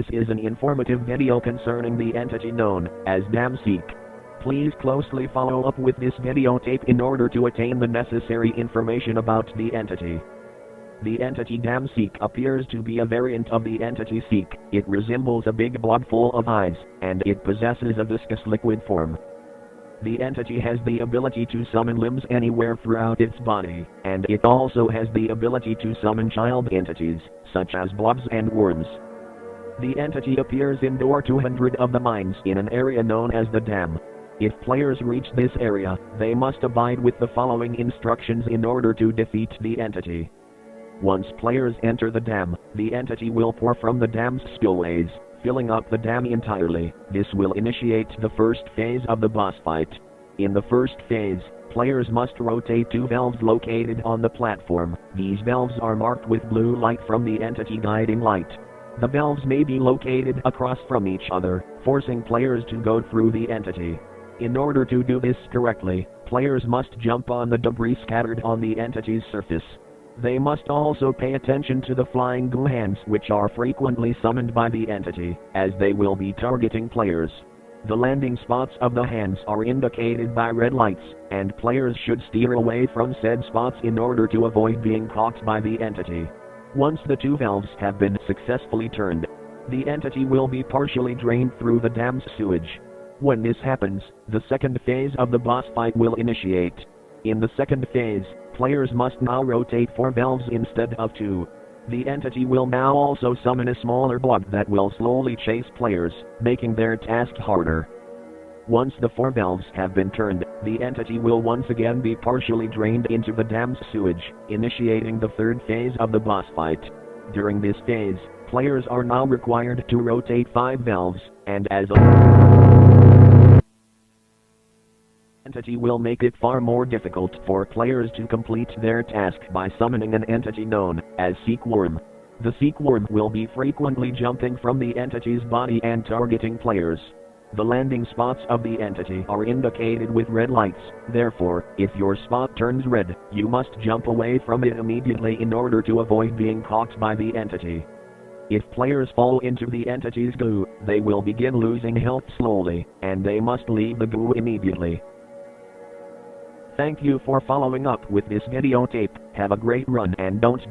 This is an informative video concerning the entity known as inck. Please closely follow up with this videotape in order to attain the necessary information about the entity. The entity inck appears to be a variant of the entity seek. It resembles a big blob full of eyes, and it possesses a viscous liquid form. The entity has the ability to summon limbs anywhere throughout its body, and it also has the ability to summon child entities, such as blobs and worms. The entity appears in door 200 of the mines in an area known as the dam. If players reach this area, they must abide with the following instructions in order to defeat the entity. Once players enter the dam, the entity will pour from the dam's spillways, filling up the dam entirely. This will initiate the first phase of the boss fight. In the first phase, players must rotate two valves located on the platform. These valves are marked with blue light from the entity guiding light. The valves may be located across from each other, forcing players to go through the entity. In order to do this correctly, players must jump on the debris scattered on the entity's surface. They must also pay attention to the flying goo hands, which are frequently summoned by the entity, as they will be targeting players. The landing spots of the hands are indicated by red lights, and players should steer away from said spots in order to avoid being caught by the entity. Once the two valves have been successfully turned, the entity will be partially drained through the dam's sewage. When this happens, the second phase of the boss fight will initiate. In the second phase, players must now rotate 4 valves instead of 2. The entity will now also summon a smaller blob that will slowly chase players, making their task harder. Once the 4 valves have been turned, the entity will once again be partially drained into the dam's sewage, initiating the third phase of the boss fight. During this phase, players are now required to rotate 5 valves, and as a entity will make it far more difficult for players to complete their task by summoning an entity known as seek worm. The seek worm will be frequently jumping from the entity's body and targeting players. The landing spots of the entity are indicated with red lights. Therefore, if your spot turns red, you must jump away from it immediately in order to avoid being caught by the entity. If players fall into the entity's goo, they will begin losing health slowly, and they must leave the goo immediately. Thank you for following up with this videotape. Have a great run and don't stop.